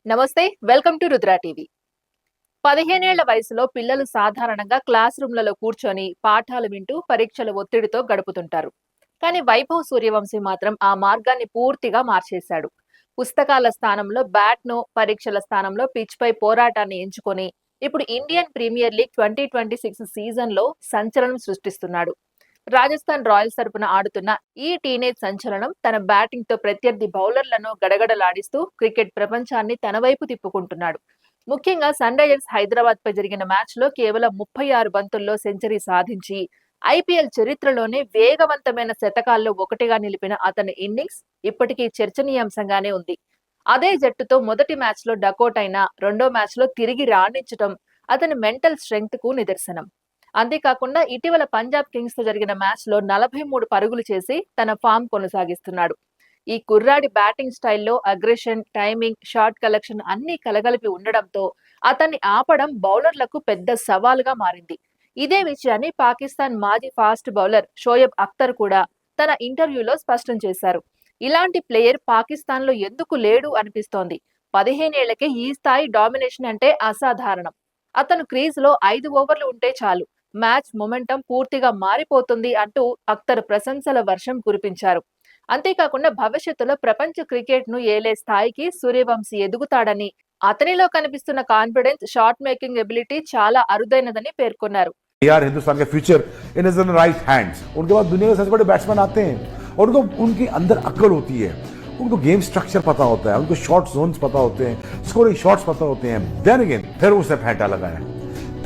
నమస్తే, welcome to Rudra TV. 15 ఏళ్ల వయసులో పిల్లలు సాధారణంగా క్లాస్ రూమ్లలో కూర్చొని పాఠాలు వింటూ పరీక్షల ఒత్తిడితో గడుపుతుంటారు. కానీ వైభవ్ సూర్యవంశీ మాత్రం ఆ మార్గాన్ని పూర్తిగా మార్చేశాడు. పుస్తకాల స్థానంలో బ్యాట్ను, పరీక్షల స్థానంలో పిచ్ పై పోరాటాన్ని ఎంచుకొని ఇప్పుడు ఇండియన్ ప్రీమియర్ లీగ్ 2026 సీజన్లో సంచలనం సృష్టిస్తున్నాడు. రాజస్థాన్ రాయల్స్ తరపున ఆడుతున్న ఈ టీనేజ్ సంచలనం తన బ్యాటింగ్ తో ప్రత్యర్థి బౌలర్లను గడగడలాడిస్తూ క్రికెట్ ప్రపంచాన్ని తన వైపు తిప్పుకుంటున్నాడు. ముఖ్యంగా సన్ రైజర్స్ హైదరాబాద్ పై జరిగిన మ్యాచ్ లో కేవలం 36 బంతుల్లో సెంచరీ సాధించి ఐపీఎల్ చరిత్రలోనే వేగవంతమైన శతకాల్లో ఒకటిగా నిలిపిన అతని ఇన్నింగ్స్ ఇప్పటికీ చర్చనీయాంశంగానే ఉంది. అదే జట్టుతో మొదటి మ్యాచ్ లో డకౌట్ అయినా రెండో మ్యాచ్ లో తిరిగి రాణించటం అతని మెంటల్ స్ట్రెంగ్త్ కు నిదర్శనం. అంతేకాకుండా ఇటీవల పంజాబ్ కింగ్స్ తో జరిగిన మ్యాచ్ లో 43 పరుగులు చేసి తన ఫామ్ కొనసాగిస్తున్నాడు. ఈ కుర్రాడి బ్యాటింగ్ స్టైల్లో అగ్రెషన్, టైమింగ్, షాట్ కలెక్షన్ అన్ని కలగలిపి ఉండడంతో అతన్ని ఆపడం బౌలర్లకు పెద్ద సవాలుగా మారింది. ఇదే విషయాన్ని పాకిస్తాన్ మాజీ ఫాస్ట్ బౌలర్ షోయబ్ అఖ్తర్ కూడా తన ఇంటర్వ్యూలో స్పష్టం చేశారు. ఇలాంటి ప్లేయర్ పాకిస్తాన్ లో ఎందుకు లేడు అనిపిస్తోంది. 15 ఏళ్లకే ఈ స్థాయి డామినేషన్ అంటే అసాధారణం. అతను క్రీజ్ లో 5 ఓవర్లు ఉంటే చాలు, మ్యాచ్ మొమెంటం పూర్తిగా మారిపోతుంది అంటూ అఖ్తర్ ప్రశంసల వర్షం కురిపించారు. అంతేకాకుండా భవిష్యత్తులో ప్రపంచ క్రికెట్ ను ఏలే స్థాయికి సూర్యవంశీ ఎదుగుతాడని, అతనిలో కనిపిస్తున్న కాన్ఫిడెన్స్, షాట్ మేకింగ్ ఎబిలిటీ చాలా అరుదైనదని పేర్కొన్నారు. हिंदुस्तान का future in is in right hands. उनके बाद दुनिया के सबसे बड़े बैट्समैन आते हैं और उनको उनकी अंदर अक्ल होती है, उनको गेम स्ट्रक्चर पता होता है, उनको शॉट जोन्स पता होते हैं, स्कोरिंग शॉट्स पता होते हैं। देन अगेन फिर उसने फेंटा लगाया।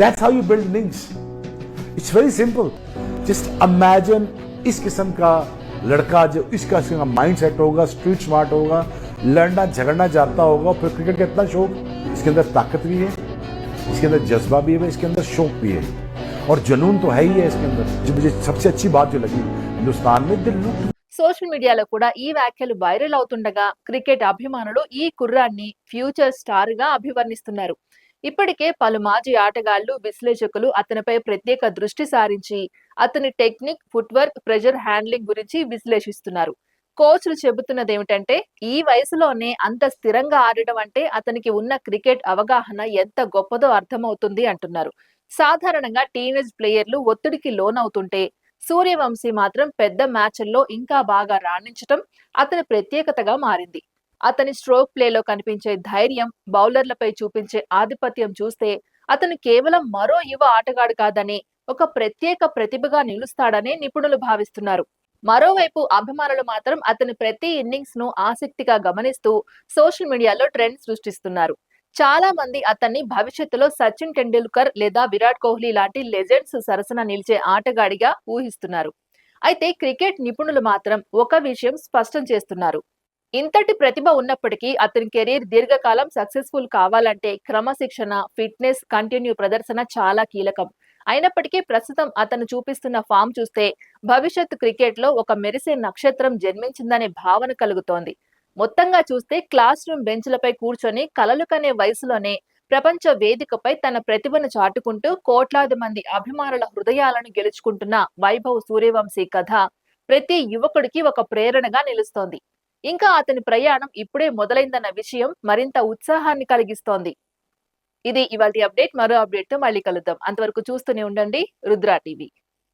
That's how you build innings. It's very simple. Just imagine इस किस्म का लड़का जो इस किस्म का माइंड सेट होगा, स्ट्रीट स्मार्ट होगा, लड़ना झगड़ना जानता होगा, फिर क्रिकेट का इतना शौक, इसके अंदर ताकत भी है, इसके अंदर जज्बा भी है, इसके अंदर शौक भी है और जुनून तो है ही है इसके अंदर। जो मुझे सबसे अच्छी बात जो लगी हिंदुस्तान में दिल लुट। సోషల్ మీడియాలో కూడా ఈ వ్యాఖ్యలు వైరల్ అవుతుండగా క్రికెట్ అభిమానులు ఈ కుర్రాన్ని ఫ్యూచర్ స్టార్ గా అభివర్ణిస్తున్నారు. ఇప్పటికే పలు మాజీ ఆటగాళ్లు, విశ్లేషకులు అతనిపై ప్రత్యేక దృష్టి సారించి అతని టెక్నిక్, ఫుట్వర్క్, ప్రెజర్ హ్యాండ్లింగ్ గురించి విశ్లేషిస్తున్నారు. కోచ్లు చెబుతున్నదేమిటంటే ఈ వయసులోనే అంత స్థిరంగా ఆడడం అంటే అతనికి ఉన్న క్రికెట్ అవగాహన ఎంత గొప్పదో అర్థమవుతుంది అంటున్నారు. సాధారణంగా టీనేజ్ ప్లేయర్లు ఒత్తిడికి లోనవుతుంటే సూర్యవంశీ మాత్రం పెద్ద మ్యాచ్ల్లో ఇంకా బాగా రాణించటం అతని ప్రత్యేకతగా మారింది. అతని స్ట్రోక్ ప్లేలో కనిపించే ధైర్యం, బౌలర్లపై చూపించే ఆధిపత్యం చూస్తే అతను కేవలం మరో యువ ఆటగాడు కాదని, ఒక ప్రత్యేక ప్రతిభగా నిలుస్తాడని నిపుణులు భావిస్తున్నారు. మరోవైపు అభిమానులు మాత్రం అతని ప్రతి ఇన్నింగ్స్ ను ఆసక్తిగా గమనిస్తూ సోషల్ మీడియాలో ట్రెండ్ సృష్టిస్తున్నారు. చాలా మంది అతన్ని భవిష్యత్తులో సచిన్ టెండూల్కర్ లేదా విరాట్ కోహ్లీ లాంటి లెజెండ్స్ సరసన నిలిచే ఆటగాడిగా ఊహిస్తున్నారు. అయితే క్రికెట్ నిపుణులు మాత్రం ఒక విషయం స్పష్టం చేస్తున్నారు. ఇంతటి ప్రతిభ ఉన్నప్పటికీ అతని కెరీర్ దీర్ఘకాలం సక్సెస్ఫుల్ కావాలంటే క్రమశిక్షణ, ఫిట్నెస్, కంటిన్యూ ప్రదర్శన చాలా కీలకం. అయినప్పటికీ ప్రస్తుతం అతను చూపిస్తున్న ఫామ్ చూస్తే భవిష్యత్ క్రికెట్ లో ఒక మెరిసే నక్షత్రం జన్మించిందనే భావన కలుగుతోంది. మొత్తంగా చూస్తే క్లాస్ రూమ్ బెంచ్లపై కూర్చొని కలలు కనే వయసులోనే ప్రపంచ వేదికపై తన ప్రతిభను చాటుకుంటూ కోట్లాది మంది అభిమానుల హృదయాలను గెలుచుకుంటున్న వైభవ్ సూర్యవంశీ కథ ప్రతి యువకుడికి ఒక ప్రేరణగా నిలుస్తోంది. ఇంకా అతని ప్రయాణం ఇప్పుడే మొదలైందన్న విషయం మరింత ఉత్సాహాన్ని కలిగిస్తోంది. ఇది ఇవాల్టి అప్డేట్. మరో అప్డేట్ తో మళ్ళీ కలుద్దాం. అంతవరకు చూస్తూనే ఉండండి రుద్ర టీవీ.